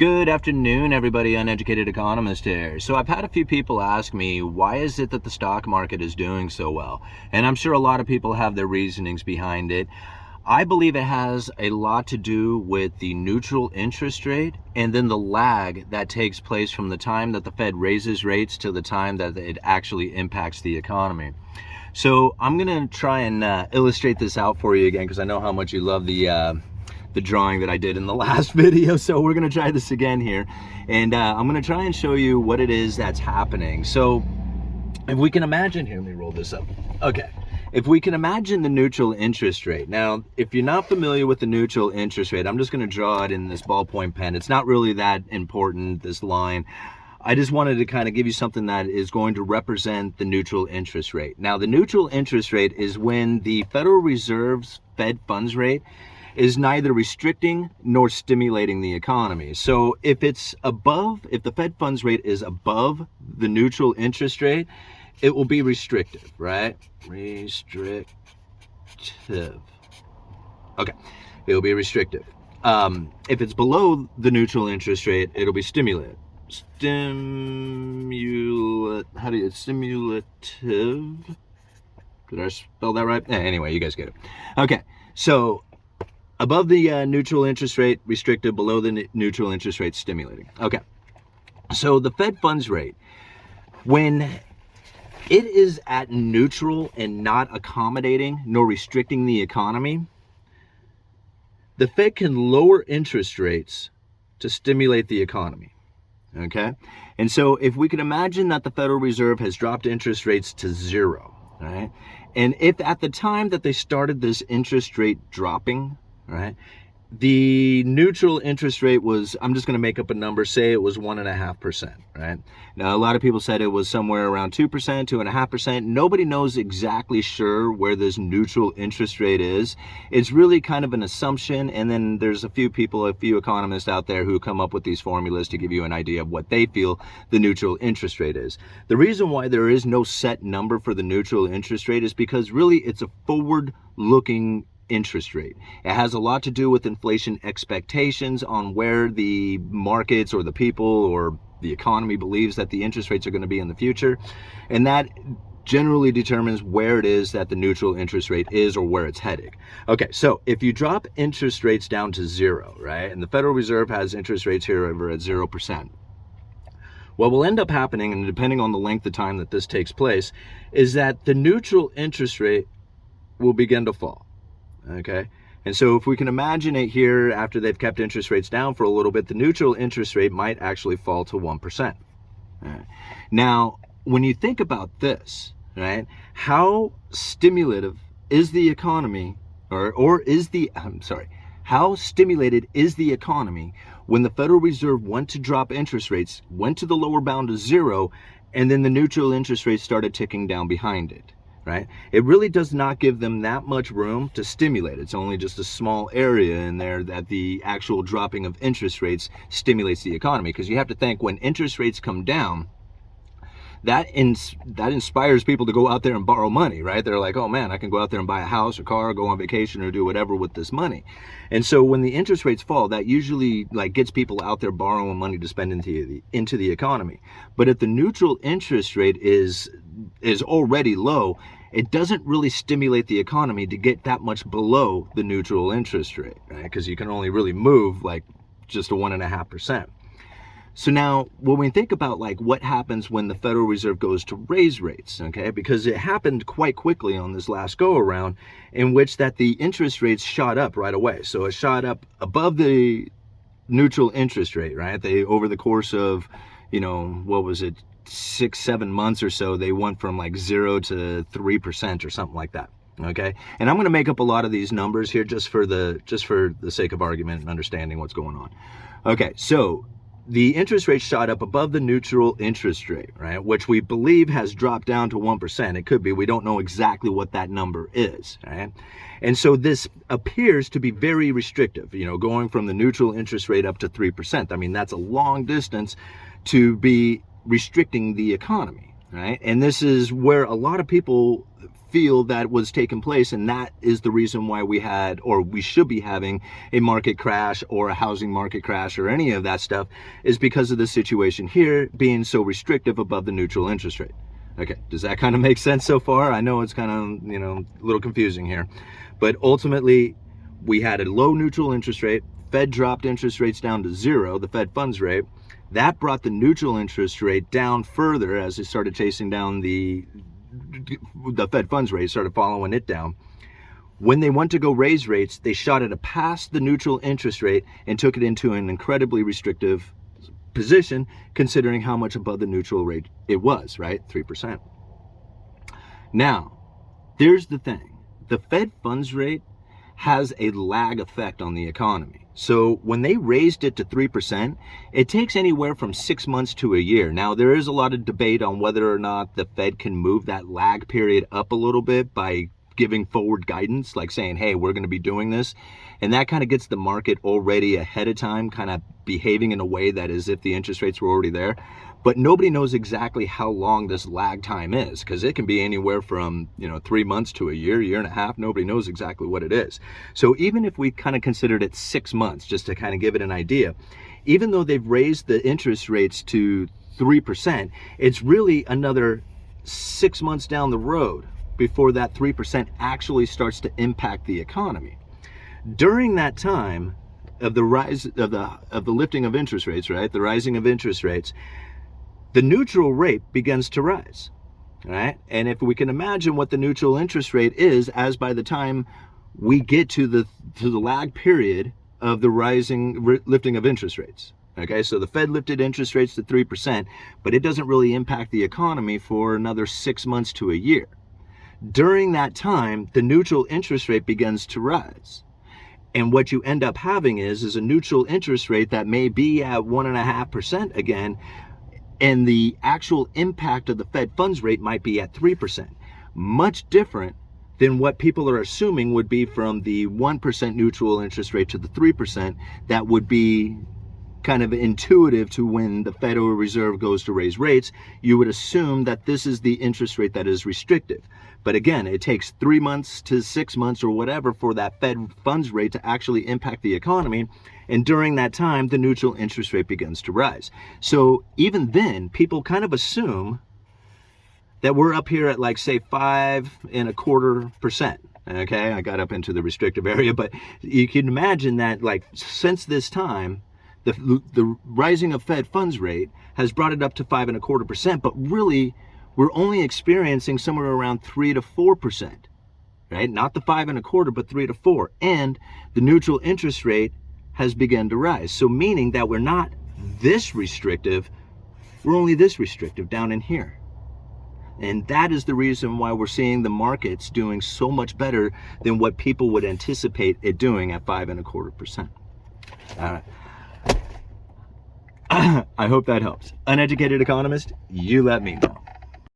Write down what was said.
Good afternoon, everybody. Uneducated Economist here. So I've had a few people ask me, why is it that the stock market is doing so well? And I'm sure a lot of people have their reasonings behind it. I believe it has a lot to do with the neutral interest rate and then the lag that takes place from the time that the Fed raises rates to the time that it actually impacts the economy. So I'm going to try and illustrate this out for you again, because I know how much you love the drawing that I did in the last video. So we're going to try this again here, and I'm going to try and show you what it is that's happening. So if we can imagine here, let me roll this up. Okay. If we can imagine the neutral interest rate. Now, if you're not familiar with the neutral interest rate, I'm just going to draw it in this ballpoint pen. It's not really that important, this line. I just wanted to kind of give you something that is going to represent the neutral interest rate. Now, the neutral interest rate is when the Federal Reserve's Fed funds rate is neither restricting nor stimulating the economy. So if the Fed funds rate is above the neutral interest rate, it will be restrictive, right? Restrictive. Okay, it will be restrictive. If it's below the neutral interest rate, it'll be stimulative. Stimulative. Did I spell that right? Anyway, you guys get it. Okay, so above the neutral interest rate, restrictive. Below the neutral interest rate, stimulating. Okay, so the Fed funds rate, when it is at neutral and not accommodating nor restricting the economy, the Fed can lower interest rates to stimulate the economy. Okay, and so if we could imagine that the Federal Reserve has dropped interest rates to zero, right? And if at the time that they started this interest rate dropping, right, the neutral interest rate was, I'm just going to make up a number, say it was 1.5%, right? Now, a lot of people said it was somewhere around 2%, 2.5%. Nobody knows exactly sure where this neutral interest rate is. It's really kind of an assumption, and then there's a few economists out there who come up with these formulas to give you an idea of what they feel the neutral interest rate is. The reason why there is no set number for the neutral interest rate is because really it's a forward-looking interest rate. It has a lot to do with inflation expectations on where the markets or the people or the economy believes that the interest rates are going to be in the future, and that generally determines where it is that the neutral interest rate is or where it's heading. Okay, so if you drop interest rates down to zero, right, and the Federal Reserve has interest rates here over at 0%, what will end up happening, and depending on the length of time that this takes place, is that the neutral interest rate will begin to fall. Okay, and so if we can imagine it here, after they've kept interest rates down for a little bit, the neutral interest rate might actually fall to 1%. Right. Now, when you think about this, right, how stimulative is the economy, how stimulated is the economy when the Federal Reserve went to drop interest rates, went to the lower bound of zero, and then the neutral interest rate started ticking down behind it? Right? It really does not give them that much room to stimulate. It's only just a small area in there that the actual dropping of interest rates stimulates the economy. Because you have to think, when interest rates come down, that inspires people to go out there and borrow money, right? They're like, oh man, I can go out there and buy a house or car, go on vacation, or do whatever with this money. And so when the interest rates fall, that usually gets people out there borrowing money to spend into the economy. But if the neutral interest rate is already low, it doesn't really stimulate the economy to get that much below the neutral interest rate, right? Because you can only really move just a 1.5%. So now, when we think about what happens when the Federal Reserve goes to raise rates, okay, because it happened quite quickly on this last go around, in which that the interest rates shot up right away. So it shot up above the neutral interest rate, right? They, over the course of, 6-7 months or so, they went from 0 to 3% or something like that. Okay, and I'm going to make up a lot of these numbers here just for the sake of argument and understanding what's going on. Okay, so the interest rate shot up above the neutral interest rate, right, which we believe has dropped down to 1%. It could be, we don't know exactly what that number is, right? And so this appears to be very restrictive, going from the neutral interest rate up to 3%. I mean, that's a long distance to be restricting the economy. right? And this is where a lot of people feel that was taking place, and that is the reason why we had, or we should be having, a market crash or a housing market crash or any of that stuff, is because of the situation here being so restrictive above the neutral interest rate. Okay, does that kind of make sense so far? I know it's kind of, a little confusing here, but ultimately we had a low neutral interest rate. Fed dropped interest rates down to 0, the Fed funds rate. That brought the neutral interest rate down further as it started chasing down the Fed funds rate, started following it down. When they went to go raise rates, they shot it past the neutral interest rate and took it into an incredibly restrictive position, considering how much above the neutral rate it was, right? 3%. Now, there's the thing. The Fed funds rate has a lag effect on the economy. So when they raised it to 3%, it takes anywhere from 6 months to a year. Now, there is a lot of debate on whether or not the Fed can move that lag period up a little bit by giving forward guidance, like saying, hey, we're going to be doing this. And that kind of gets the market already ahead of time, kind of behaving in a way that is if the interest rates were already there. But nobody knows exactly how long this lag time is, because it can be anywhere from 3 months to a year and a half. Nobody knows exactly what it is. So even if we kind of considered it 6 months, just to kind of give it an idea, even though they've raised the interest rates to 3%, it's really another 6 months down the road before that 3% actually starts to impact the economy. During that time of the rise of the lifting of interest rates, right, the rising of interest rates, the neutral rate begins to rise, right? And if we can imagine what the neutral interest rate is, as by the time we get to the lag period of the lifting of interest rates, okay? So the Fed lifted interest rates to 3%, but it doesn't really impact the economy for another 6 months to a year. During that time, the neutral interest rate begins to rise. And what you end up having is a neutral interest rate that may be at 1.5% again, and the actual impact of the Fed funds rate might be at 3%. Much different than what people are assuming would be from the 1% neutral interest rate to the 3%. That would be kind of intuitive to when the Federal Reserve goes to raise rates. You would assume that this is the interest rate that is restrictive. But again, it takes 3 months to 6 months or whatever for that Fed funds rate to actually impact the economy. And during that time, the neutral interest rate begins to rise. So even then, people kind of assume that we're up here at, like, say, 5.25%. Okay, I got up into the restrictive area, but you can imagine that, like, since this time, the rising of Fed funds rate has brought it up to 5.25%, but really we're only experiencing somewhere around 3 to 4%, right? Not the 5.25, but 3 to 4, and the neutral interest rate has begun to rise. So meaning that we're not this restrictive, we're only this restrictive down in here. And that is the reason why we're seeing the markets doing so much better than what people would anticipate it doing at 5.25%. All right. I hope that helps. Uneducated Economist, you let me know.